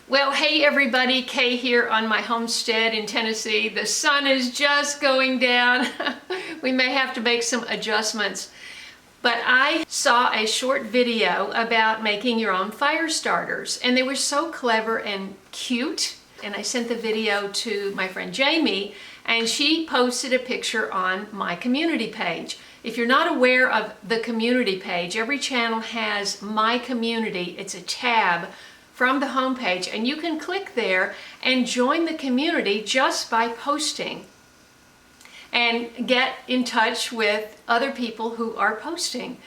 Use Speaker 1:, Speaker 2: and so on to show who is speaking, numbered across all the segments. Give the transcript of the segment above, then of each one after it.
Speaker 1: Well, hey everybody, Kay here on my homestead in Tennessee. The sun is just going down. We may have to make some adjustments. But I saw a short video about making your own fire starters, and they were so clever and cute. And I sent the video to my friend Jamie, and she posted a picture on my community page. If you're not aware of the community page, every channel has My Community. It's a tab from the homepage, and you can click there and join the community just by posting and get in touch with other people who are posting.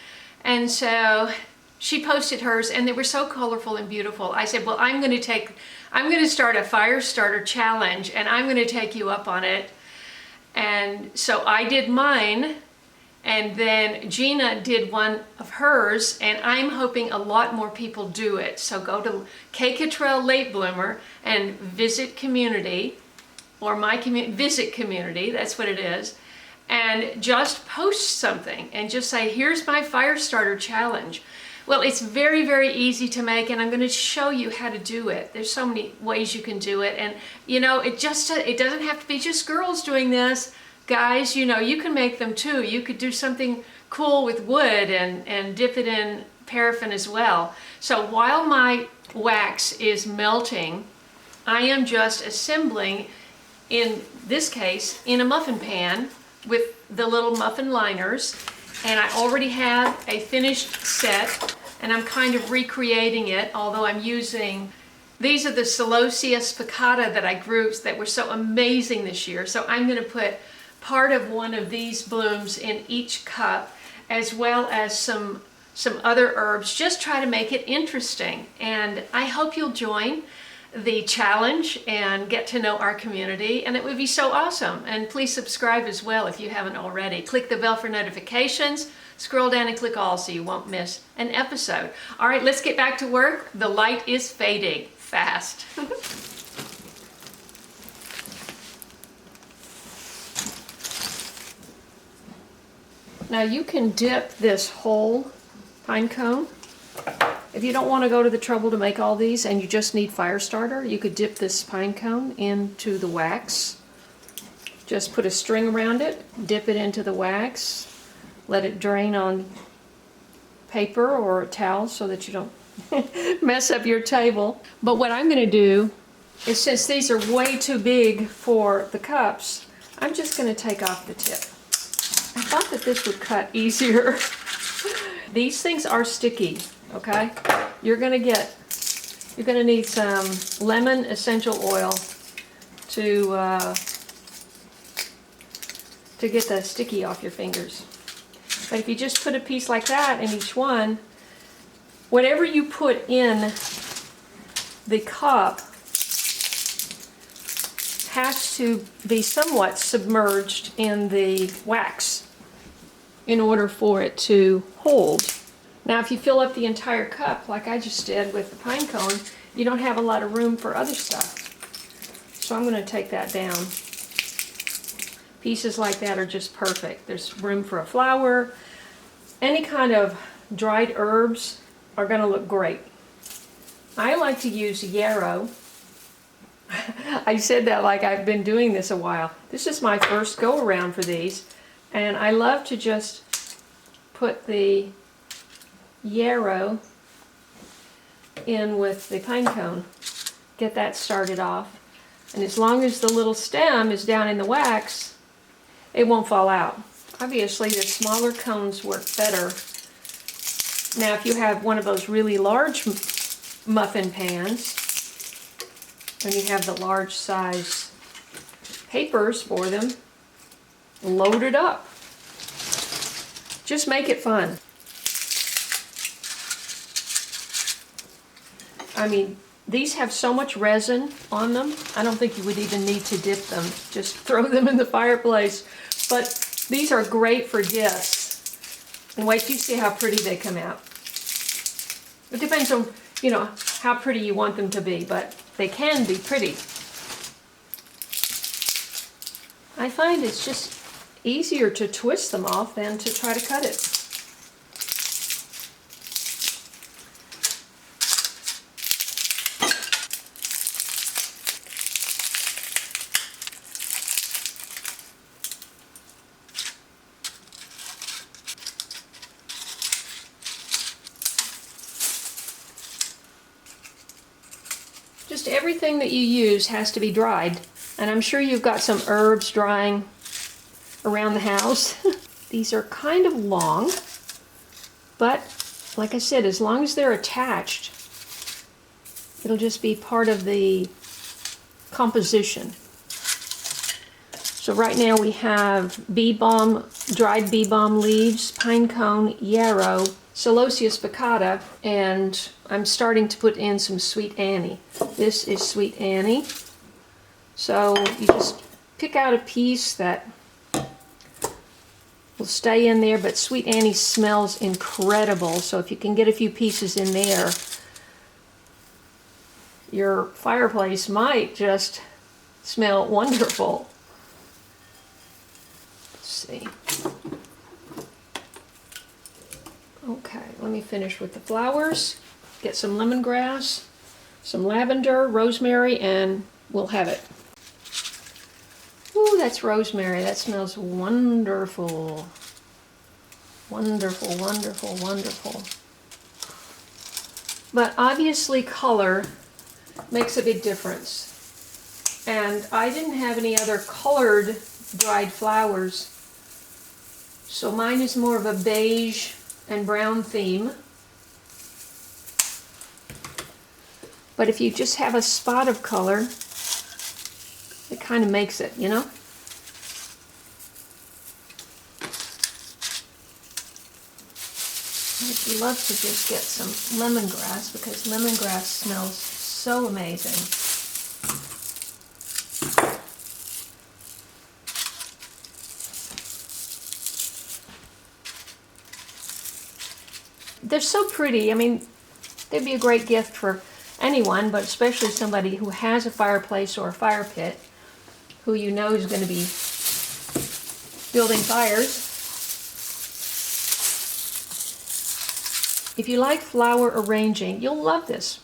Speaker 1: And so she posted hers, and they were so colorful and beautiful. I said, well, I'm going to start a fire starter challenge, and I'm going to take you up on it. And so I did mine, and then Gina did one of hers, and I'm hoping a lot more people do it. So go to Kittrell Late Bloomer and visit community, or visit community, that's what it is, and just post something and just say, here's my fire starter challenge. Well, it's very, very easy to make, and I'm going to show you how to do it. There's so many ways you can do it, and you know, it doesn't have to be just girls doing this. Guys, you know, you can make them too. You could do something cool with wood and dip it in paraffin as well. So while my wax is melting, I am just assembling, in this case, in a muffin pan with the little muffin liners. And I already have a finished set, and I'm kind of recreating it, although I'm using, these are the Celosia spicata that I grew that were so amazing this year. So I'm going to put part of one of these blooms in each cup, as well as some other herbs. Just try to make it interesting, and I hope you'll join the challenge and get to know our community, and it would be so awesome. And please subscribe as well if you haven't already. Click the bell for notifications, scroll down and click all so you won't miss an episode. All right, let's get back to work. The light is fading fast. Now you can dip this whole pine cone. If you don't want to go to the trouble to make all these and you just need fire starter, you could dip this pine cone into the wax. Just put a string around it, dip it into the wax, let it drain on paper or a towel so that you don't mess up your table. But what I'm going to do is, since these are way too big for the cups, I'm just going to take off the tip. I thought that this would cut easier. These things are sticky, okay? You're gonna need some lemon essential oil to get the sticky off your fingers. But if you just put a piece like that in each one, whatever you put in the cup has to be somewhat submerged in the wax in order for it to hold. Now if you fill up the entire cup like I just did with the pine cone, you don't have a lot of room for other stuff. So I'm going to take that down. Pieces like that are just perfect. There's room for a flower. Any kind of dried herbs are going to look great. I like to use yarrow. I said that like I've been doing this a while. This is my first go around for these, and I love to just put the yarrow in with the pine cone, get that started off, and as long as the little stem is down in the wax, it won't fall out. Obviously the smaller cones work better. Now if you have one of those really large muffin pans, and you have the large size papers for them, load it up. Just make it fun. I mean, these have so much resin on them, I don't think you would even need to dip them. Just throw them in the fireplace. But these are great for gifts. And wait till you see how pretty they come out. It depends on, you know, how pretty you want them to be, but they can be pretty. I find it's just easier to twist them off than to try to cut it. Just everything that you use has to be dried. And I'm sure you've got some herbs drying around the house. These are kind of long, but like I said, as long as they're attached, it'll just be part of the composition. So right now we have bee balm, dried bee balm leaves, pine cone, yarrow, Celosia spicata, and I'm starting to put in some sweet Annie. This is sweet Annie. So you just pick out a piece that will stay in there, but sweet Annie smells incredible. So if you can get a few pieces in there, your fireplace might just smell wonderful. Let's see. Okay, let me finish with the flowers. Get some lemongrass, some lavender, rosemary, and we'll have it. Ooh, that's rosemary. That smells wonderful. Wonderful, wonderful, wonderful. But obviously color makes a big difference. And I didn't have any other colored dried flowers. So mine is more of a beige and brown theme. But if you just have a spot of color, it kind of makes it, you know? I'd love to just get some lemongrass because lemongrass smells so amazing. They're so pretty. I mean, they'd be a great gift for anyone, but especially somebody who has a fireplace or a fire pit, who you know is going to be building fires. If you like flower arranging, you'll love this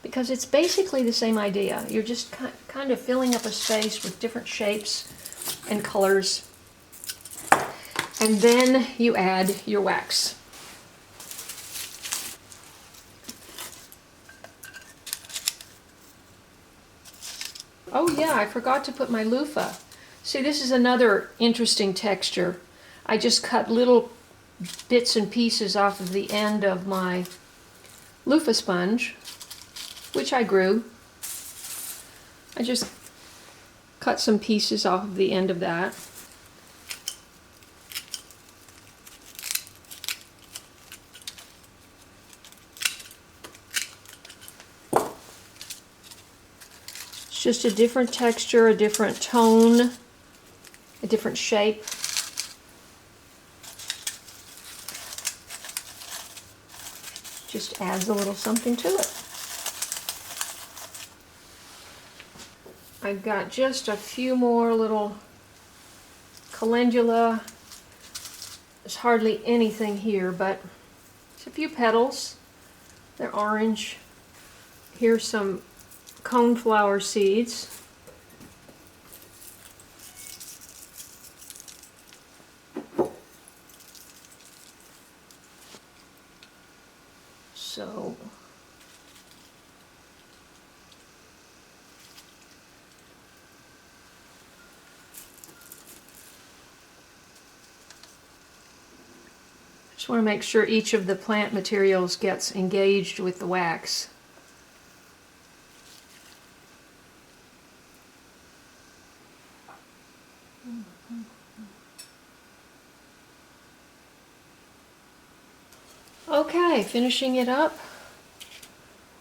Speaker 1: because it's basically the same idea. You're just kind of filling up a space with different shapes and colors, and then you add your wax. Oh yeah, I forgot to put my loofah. See, this is another interesting texture. I just cut little bits and pieces off of the end of my loofah sponge, which I grew. I just cut some pieces off of the end of that. It's just a different texture, a different tone, a different shape. Just adds a little something to it. I've got just a few more little calendula. There's hardly anything here, but it's a few petals. They're orange. Here's some coneflower seeds. So just want to make sure each of the plant materials gets engaged with the wax. Okay, finishing it up.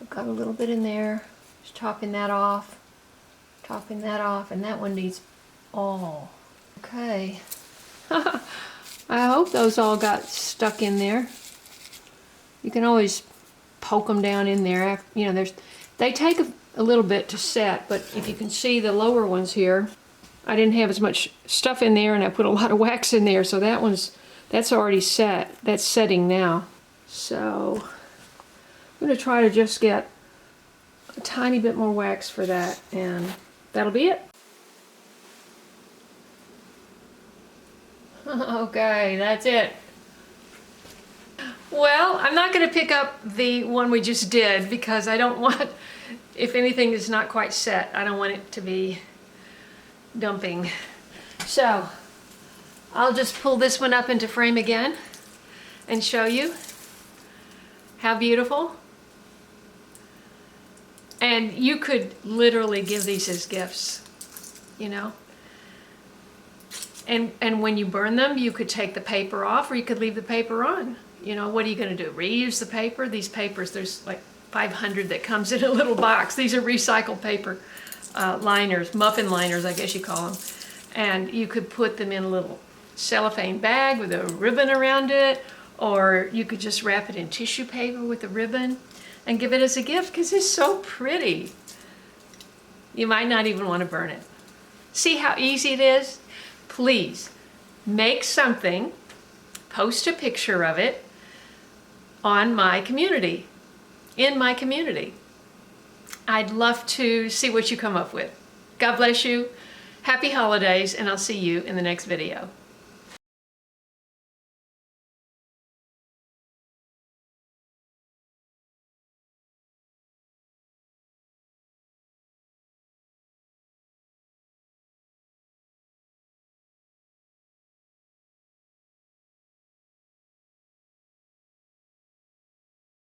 Speaker 1: I've got a little bit in there. Just topping that off, and that one needs all. Okay. I hope those all got stuck in there. You can always poke them down in there. You know, they take a little bit to set, but if you can see the lower ones here, I didn't have as much stuff in there, and I put a lot of wax in there, so that's already set. That's setting now. So I'm going to try to just get a tiny bit more wax for that, and that'll be it. Okay, that's it. Well, I'm not going to pick up the one we just did because I don't want if anything is not quite set, I don't want it to be dumping. So I'll just pull this one up into frame again and show you how beautiful. And you could literally give these as gifts, you know. And when you burn them, you could take the paper off, or you could leave the paper on. You know, what are you going to do? Reuse the paper? These papers, there's like 500 that comes in a little box. These are recycled paper liners, muffin liners, I guess you call them. And you could put them in a little cellophane bag with a ribbon around it, or you could just wrap it in tissue paper with a ribbon and give it as a gift because it's so pretty. You might not even want to burn it. See how easy it is? Please make something, post a picture of it on my community, in my community. I'd love to see what you come up with. God bless you. Happy holidays, and I'll see you in the next video.